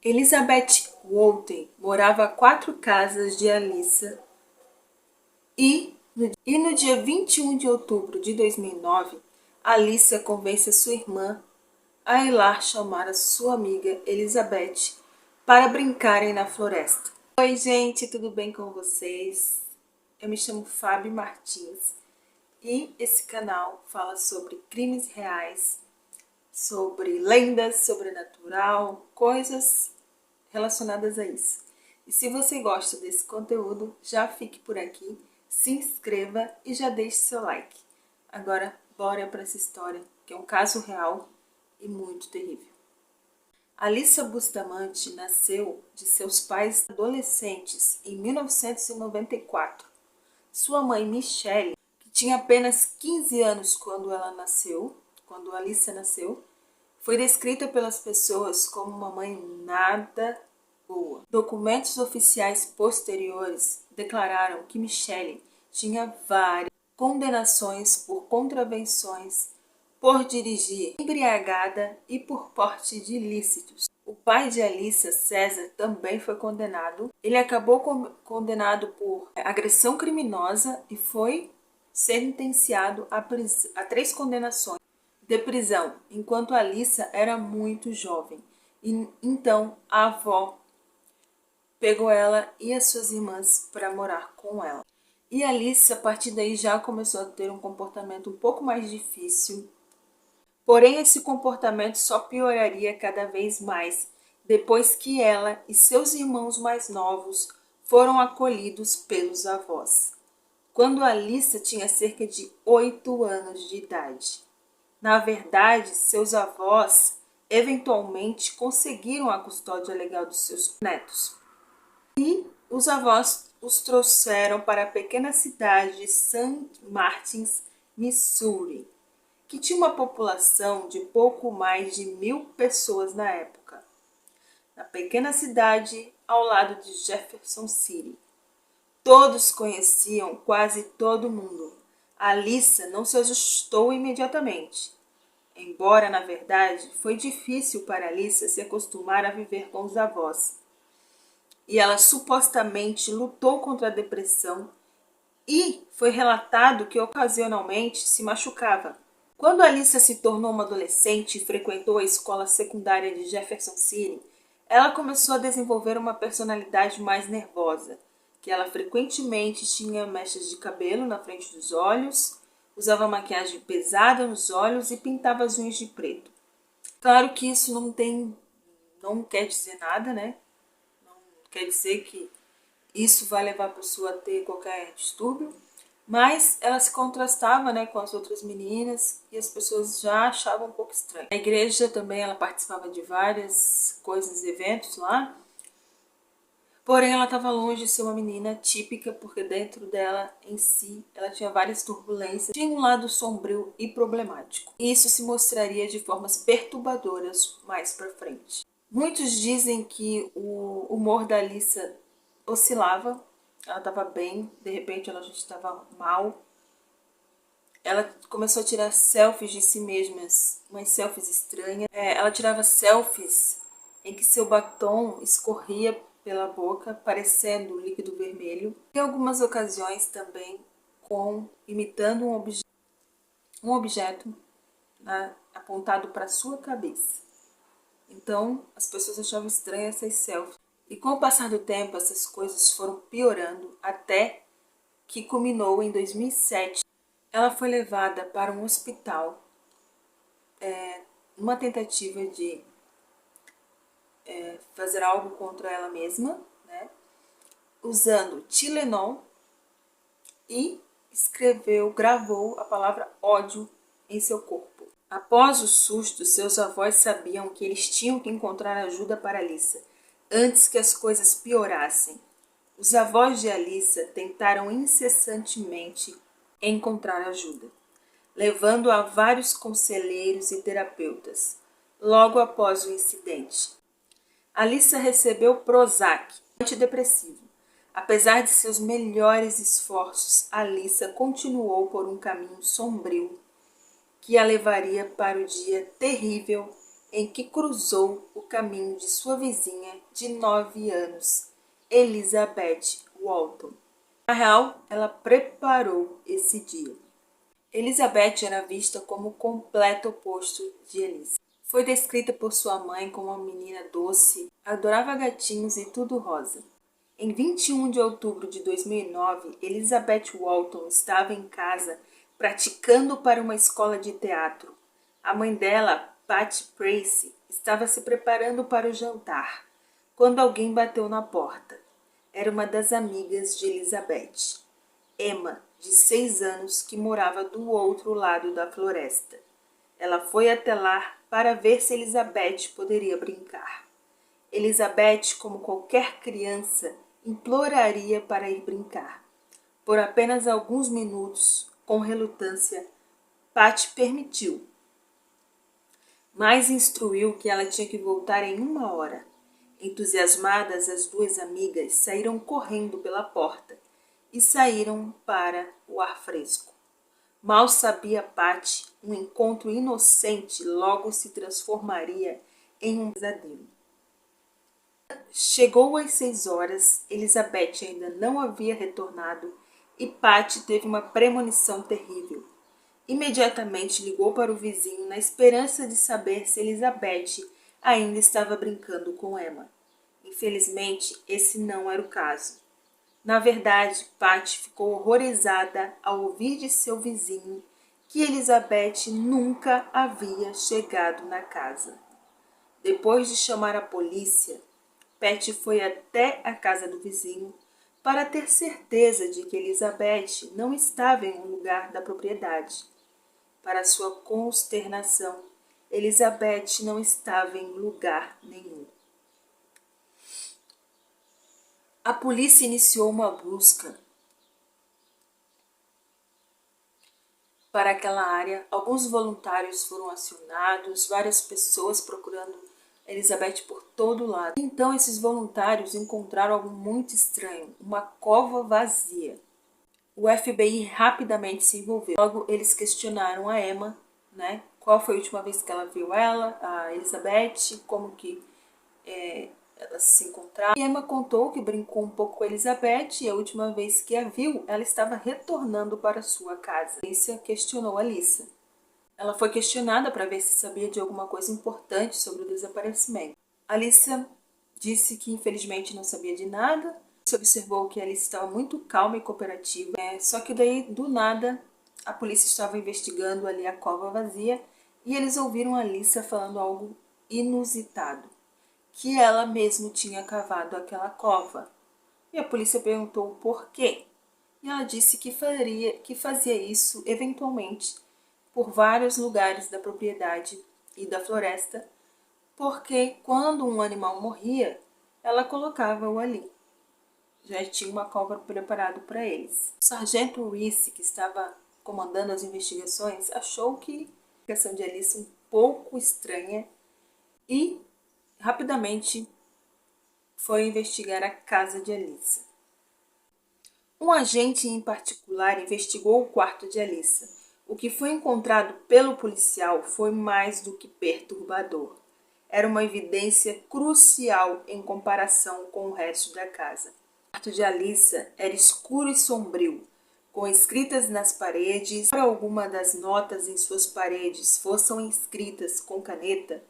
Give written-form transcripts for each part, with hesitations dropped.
Elizabeth Walton morava a 4 casas de Alyssa e no dia 21 de outubro de 2009, Alyssa convence sua irmã a ir lá chamar a sua amiga Elizabeth para brincarem na floresta. Oi gente, tudo bem com vocês? Eu me chamo Fábio Martins e esse canal fala sobre crimes reais, sobre lendas, sobrenatural, coisas relacionadas a isso. E se você gosta desse conteúdo, já fique por aqui, se inscreva e já deixe seu like. Agora, bora para essa história, que é um caso real e muito terrível. Alyssa Bustamante nasceu de seus pais adolescentes em 1994. Sua mãe, Michelle, que tinha apenas 15 anos quando Alyssa nasceu, foi descrita pelas pessoas como uma mãe nada boa. Documentos oficiais posteriores declararam que Michelle tinha várias condenações por contravenções, por dirigir embriagada e por porte de ilícitos. O pai de Alyssa, César, também foi condenado. Ele acabou condenado por agressão criminosa e foi sentenciado a 3 condenações de prisão, enquanto Alyssa era muito jovem. E então a avó pegou ela e as suas irmãs para morar com ela. E Alyssa, a partir daí, já começou a ter um comportamento um pouco mais difícil. Porém, esse comportamento só pioraria cada vez mais depois que ela e seus irmãos mais novos foram acolhidos pelos avós, quando Alyssa tinha cerca de 8 anos de idade. Na verdade, seus avós eventualmente conseguiram a custódia legal dos seus netos. E os avós os trouxeram para a pequena cidade de St. Martins, Missouri, que tinha uma população de pouco mais de 1.000 pessoas na época. Na pequena cidade, ao lado de Jefferson City. Todos conheciam quase todo mundo. Alyssa não se ajustou imediatamente. Embora, na verdade, foi difícil para Alyssa se acostumar a viver com os avós. E ela supostamente lutou contra a depressão e foi relatado que ocasionalmente se machucava. Quando Alyssa se tornou uma adolescente e frequentou a escola secundária de Jefferson City, ela começou a desenvolver uma personalidade mais nervosa, que ela frequentemente tinha mechas de cabelo na frente dos olhos, usava maquiagem pesada nos olhos e pintava as unhas de preto. Claro que isso não quer dizer nada, né? Não quer dizer que isso vai levar a pessoa a ter qualquer distúrbio, mas ela se contrastava, né, com as outras meninas e as pessoas já achavam um pouco estranho. Na igreja também ela participava de várias coisas, eventos lá, porém ela estava longe de ser uma menina típica, porque dentro dela em si ela tinha várias turbulências, tinha um lado sombrio e problemático. E isso se mostraria de formas perturbadoras mais para frente. Muitos dizem que o humor da Alyssa oscilava, ela estava bem, de repente ela já estava mal. Ela começou a tirar selfies de si mesma, umas selfies estranhas. Ela tirava selfies em que seu batom escorria pela boca, parecendo líquido vermelho. Em algumas ocasiões também imitando um objeto, né, apontado para sua cabeça. Então as pessoas achavam estranhas essas selfies. E com o passar do tempo, essas coisas foram piorando até que culminou em 2007. Ela foi levada para um hospital, numa tentativa de fazer algo contra ela mesma, né, usando Tylenol, e gravou a palavra ódio em seu corpo. Após o susto, seus avós sabiam que eles tinham que encontrar ajuda para Alyssa, antes que as coisas piorassem. Os avós de Alyssa tentaram incessantemente encontrar ajuda, levando a vários conselheiros e terapeutas. Logo após o incidente, Alyssa recebeu Prozac, antidepressivo. Apesar de seus melhores esforços, Alyssa continuou por um caminho sombrio que a levaria para o dia terrível em que cruzou o caminho de sua vizinha de 9 anos, Elizabeth Walton. Na real, ela preparou esse dia. Elizabeth era vista como o completo oposto de Elisa. Foi descrita por sua mãe como uma menina doce, adorava gatinhos e tudo rosa. Em 21 de outubro de 2009, Elizabeth Walton estava em casa praticando para uma escola de teatro. A mãe dela, Patty Tracy, estava se preparando para o jantar, quando alguém bateu na porta. Era uma das amigas de Elizabeth, Emma, de 6 anos, que morava do outro lado da floresta. Ela foi até lá para ver se Elizabeth poderia brincar. Elizabeth, como qualquer criança, imploraria para ir brincar. Por apenas alguns minutos, com relutância, Patty permitiu, mas instruiu que ela tinha que voltar em 1 hora. Entusiasmadas, as duas amigas saíram correndo pela porta e saíram para o ar fresco. Mal sabia Patty, um encontro inocente logo se transformaria em um pesadelo. Chegou às 6 horas, Elizabeth ainda não havia retornado e Patty teve uma premonição terrível. Imediatamente ligou para o vizinho na esperança de saber se Elizabeth ainda estava brincando com Emma. Infelizmente, esse não era o caso. Na verdade, Patty ficou horrorizada ao ouvir de seu vizinho que Elizabeth nunca havia chegado na casa. Depois de chamar a polícia, Patty foi até a casa do vizinho para ter certeza de que Elizabeth não estava em um lugar da propriedade. Para sua consternação, Elizabeth não estava em lugar nenhum. A polícia iniciou uma busca para aquela área. Alguns voluntários foram acionados, várias pessoas procurando Elizabeth por todo lado. Então esses voluntários encontraram algo muito estranho, uma cova vazia. O FBI rapidamente se envolveu. Logo eles questionaram a Emma, né? Qual foi a última vez que ela viu ela, a Elizabeth, como que elas se encontraram. E Emma contou que brincou um pouco com a Elizabeth e a última vez que a viu, ela estava retornando para sua casa. A polícia questionou a Lisa. Ela foi questionada para ver se sabia de alguma coisa importante sobre o desaparecimento. A Lisa disse que infelizmente não sabia de nada. Você observou que a Alice estava muito calma e cooperativa. Só que daí, do nada, a polícia estava investigando ali a cova vazia e eles ouviram a Alice falando algo inusitado, que ela mesma tinha cavado aquela cova. E a polícia perguntou o porquê. E ela disse que fazia isso eventualmente por vários lugares da propriedade e da floresta, porque quando um animal morria, ela colocava-o ali. Já tinha uma cova preparada para eles. O sargento Reese, que estava comandando as investigações, achou que a questão de Alice um pouco estranha e rapidamente foi investigar a casa de Alice. Um agente em particular investigou o quarto de Alice. O que foi encontrado pelo policial foi mais do que perturbador. Era uma evidência crucial em comparação com o resto da casa. O quarto de Alice era escuro e sombrio, com escritas nas paredes. Embora alguma das notas em suas paredes fossem escritas com caneta,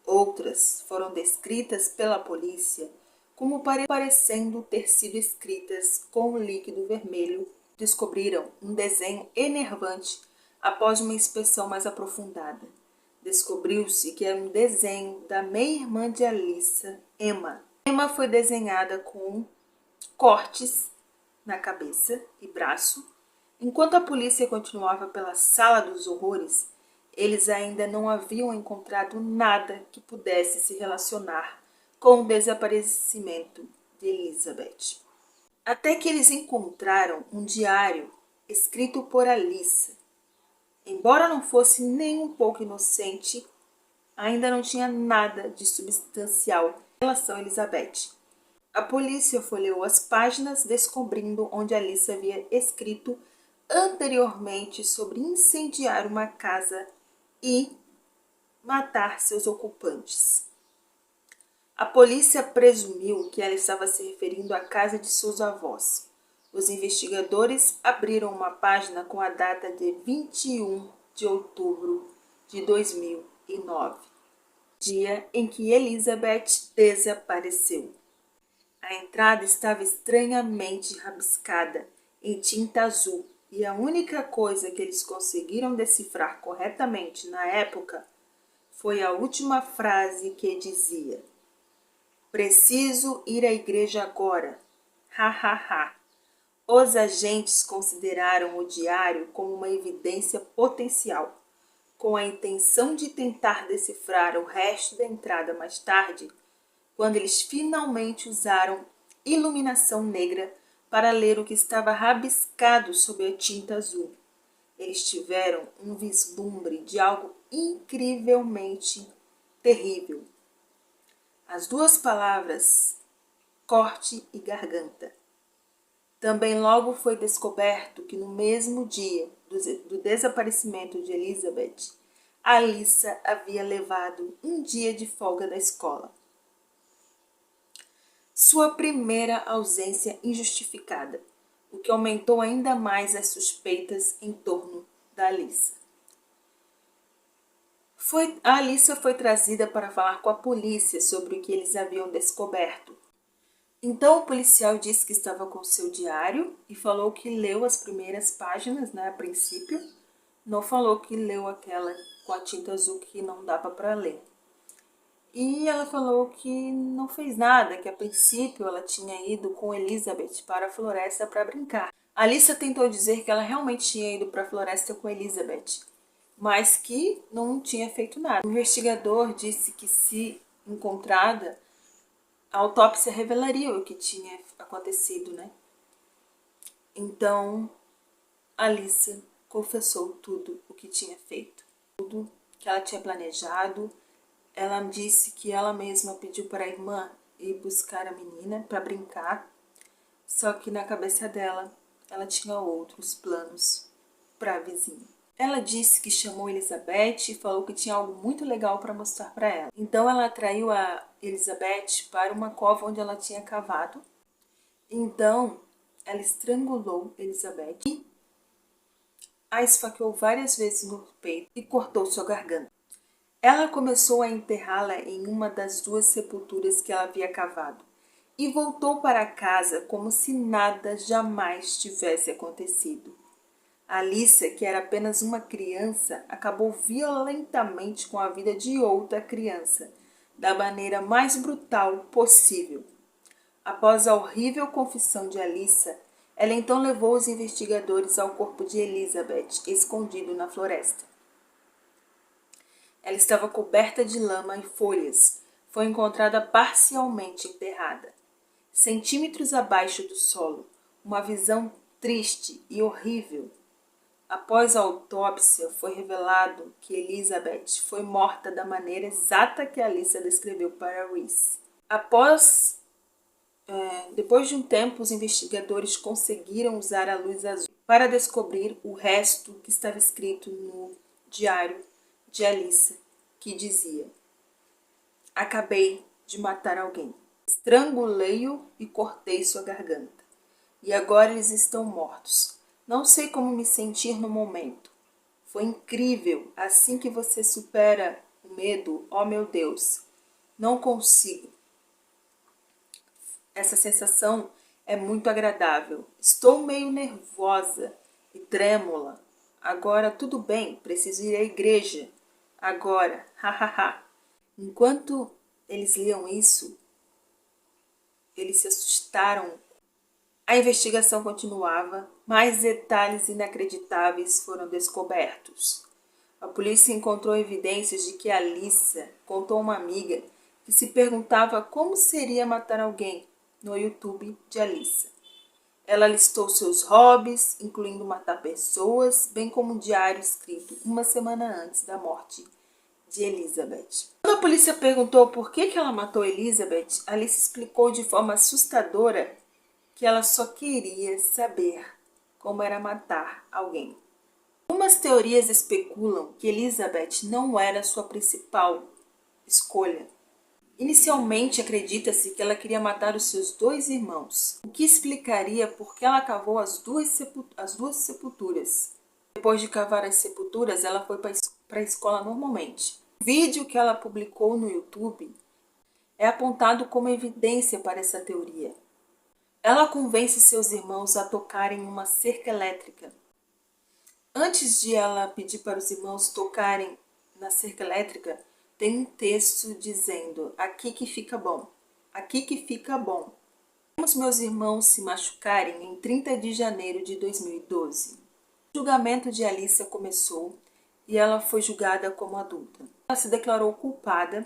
outras foram descritas pela polícia como parecendo ter sido escritas com líquido vermelho. Descobriram um desenho enervante após uma inspeção mais aprofundada. Descobriu-se que era um desenho da meia-irmã de Alice, Emma. Emma foi desenhada com cortes na cabeça e braço. Enquanto a polícia continuava pela sala dos horrores, eles ainda não haviam encontrado nada que pudesse se relacionar com o desaparecimento de Elizabeth. Até que eles encontraram um diário escrito por Alice. Embora não fosse nem um pouco inocente, ainda não tinha nada de substancial em relação a Elizabeth. A polícia folheou as páginas, descobrindo onde Alice havia escrito anteriormente sobre incendiar uma casa e matar seus ocupantes. A polícia presumiu que ela estava se referindo à casa de seus avós. Os investigadores abriram uma página com a data de 21 de outubro de 2009, dia em que Elizabeth desapareceu. A entrada estava estranhamente rabiscada em tinta azul e a única coisa que eles conseguiram decifrar corretamente na época foi a última frase que dizia: "Preciso ir à igreja agora. Ha ha ha." Os agentes consideraram o diário como uma evidência potencial, com a intenção de tentar decifrar o resto da entrada mais tarde, quando eles finalmente usaram iluminação negra para ler o que estava rabiscado sob a tinta azul. Eles tiveram um vislumbre de algo incrivelmente terrível. As duas palavras corte e garganta. Também logo foi descoberto que no mesmo dia do desaparecimento de Elizabeth, Alyssa havia levado um dia de folga da escola. Sua primeira ausência injustificada, o que aumentou ainda mais as suspeitas em torno da Alyssa. A Alyssa foi trazida para falar com a polícia sobre o que eles haviam descoberto. Então o policial disse que estava com seu diário e falou que leu as primeiras páginas, a princípio. Não falou que leu aquela com a tinta azul que não dava para ler. E ela falou que não fez nada, que a princípio ela tinha ido com Elizabeth para a floresta para brincar. A Alyssa tentou dizer que ela realmente tinha ido para a floresta com Elizabeth, mas que não tinha feito nada. O investigador disse que, se encontrada, a autópsia revelaria o que tinha acontecido, Então, Alyssa confessou tudo o que tinha feito, tudo que ela tinha planejado. Ela disse que ela mesma pediu para a irmã ir buscar a menina para brincar, só que na cabeça dela, ela tinha outros planos para a vizinha. Ela disse que chamou Elizabeth e falou que tinha algo muito legal para mostrar para ela. Então ela atraiu a Elizabeth para uma cova onde ela tinha cavado. Então ela estrangulou Elizabeth e a esfaqueou várias vezes no peito e cortou sua garganta. Ela começou a enterrá-la em uma das duas sepulturas que ela havia cavado e voltou para casa como se nada jamais tivesse acontecido. Alyssa, que era apenas uma criança, acabou violentamente com a vida de outra criança, da maneira mais brutal possível. Após a horrível confissão de Alyssa, ela então levou os investigadores ao corpo de Elizabeth, escondido na floresta. Ela estava coberta de lama e folhas. Foi encontrada parcialmente enterrada. Centímetros abaixo do solo, uma visão triste e horrível. Após a autópsia, foi revelado que Elizabeth foi morta da maneira exata que Alyssa descreveu para Reese. Depois de um tempo, os investigadores conseguiram usar a luz azul para descobrir o resto que estava escrito no diário de Alyssa, que dizia: "Acabei de matar alguém. Estrangulei-o e cortei sua garganta. E agora eles estão mortos. Não sei como me sentir no momento. Foi incrível. Assim que você supera o medo, oh meu Deus, não consigo. Essa sensação é muito agradável. Estou meio nervosa e trêmula. Agora tudo bem, preciso ir à igreja. Agora, hahaha." Enquanto eles liam isso, eles se assustaram. A investigação continuava, mais detalhes inacreditáveis foram descobertos. A polícia encontrou evidências de que Alyssa contou a uma amiga que se perguntava como seria matar alguém no YouTube de Alyssa. Ela listou seus hobbies, incluindo matar pessoas, bem como um diário escrito uma semana antes da morte de Elizabeth. Quando a polícia perguntou por que ela matou Elizabeth, Alyssa explicou de forma assustadora que ela só queria saber como era matar alguém. Algumas teorias especulam que Elizabeth não era sua principal escolha. Inicialmente acredita-se que ela queria matar os seus 2 irmãos, o que explicaria por que ela cavou as duas sepulturas. Depois de cavar as sepulturas, ela foi para a escola normalmente. O vídeo que ela publicou no YouTube é apontado como evidência para essa teoria. Ela convence seus irmãos a tocarem uma cerca elétrica. Antes de ela pedir para os irmãos tocarem na cerca elétrica, tem um texto dizendo: aqui que fica bom, aqui que fica bom. Vimos meus irmãos se machucarem em 30 de janeiro de 2012. O julgamento de Alyssa começou e ela foi julgada como adulta. Ela se declarou culpada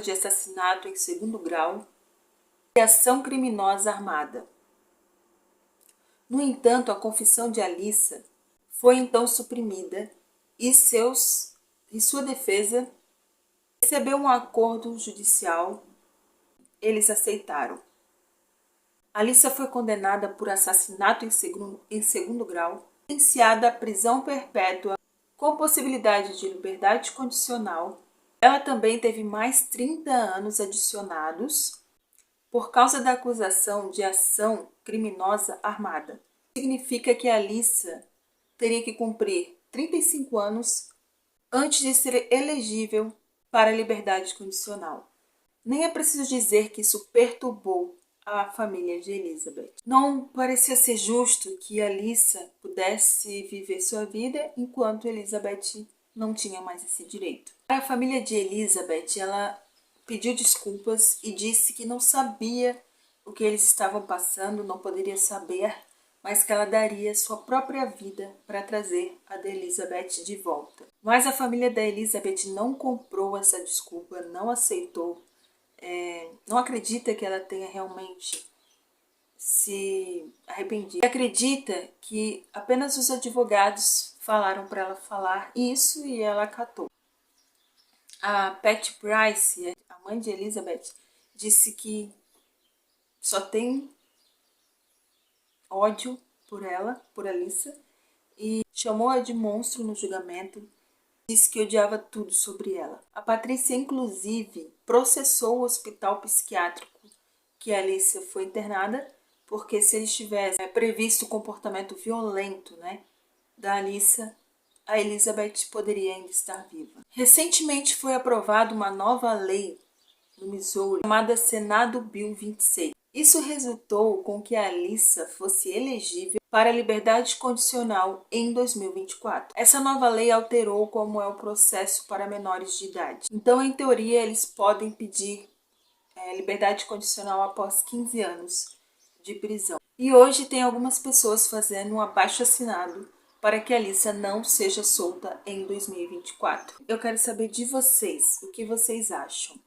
de assassinato em 2º grau e ação criminosa armada. No entanto, a confissão de Alyssa foi então suprimida e sua defesa recebeu um acordo judicial. Eles aceitaram. Alyssa foi condenada por assassinato em segundo grau, sentenciada à prisão perpétua com possibilidade de liberdade condicional. Ela também teve mais 30 anos adicionados por causa da acusação de ação criminosa armada. Significa que Alyssa teria que cumprir 35 anos antes de ser elegível para a liberdade condicional. Nem é preciso dizer que isso perturbou a família de Elizabeth. Não parecia ser justo que Alyssa pudesse viver sua vida enquanto Elizabeth não tinha mais esse direito. A família de Elizabeth, ela pediu desculpas e disse que não sabia o que eles estavam passando, não poderia saber, mas que ela daria sua própria vida para trazer a da Elizabeth de volta. Mas a família da Elizabeth não comprou essa desculpa, não aceitou, não acredita que ela tenha realmente se arrependido. Acredita que apenas os advogados falaram para ela falar isso e ela acatou. A Patty Price, a mãe de Elizabeth, disse que só tem ódio por ela, por Alyssa, e chamou-a de monstro no julgamento. Disse que odiava tudo sobre ela. A Patrícia, inclusive, processou o hospital psiquiátrico que a Alyssa foi internada, porque se eles tivessem previsto o comportamento violento, da Alyssa, a Elizabeth poderia ainda estar viva. Recentemente foi aprovada uma nova lei no Missouri, chamada Senado Bill 26. Isso resultou com que a Alyssa fosse elegível para a liberdade condicional em 2024. Essa nova lei alterou como é o processo para menores de idade. Então, em teoria, eles podem pedir liberdade condicional após 15 anos de prisão. E hoje tem algumas pessoas fazendo um abaixo-assinado para que a Alyssa não seja solta em 2024. Eu quero saber de vocês, o que vocês acham?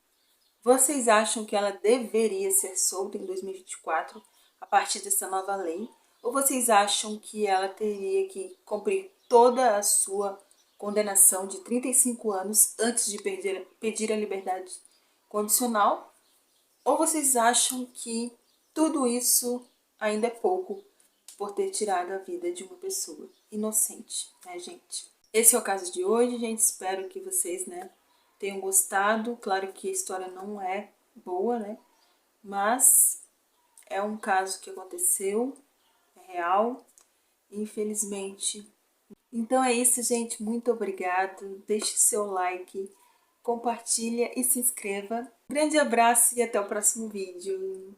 Vocês acham que ela deveria ser solta em 2024 a partir dessa nova lei? Ou vocês acham que ela teria que cumprir toda a sua condenação de 35 anos antes de pedir a liberdade condicional? Ou vocês acham que tudo isso ainda é pouco por ter tirado a vida de uma pessoa inocente, né, gente? Esse é o caso de hoje, gente. Espero que vocês, tenham gostado. Claro que a história não é boa, mas é um caso que aconteceu, é real, infelizmente. Então é isso, gente. Muito obrigado. Deixe seu like, compartilha e se inscreva. Grande abraço e até o próximo vídeo.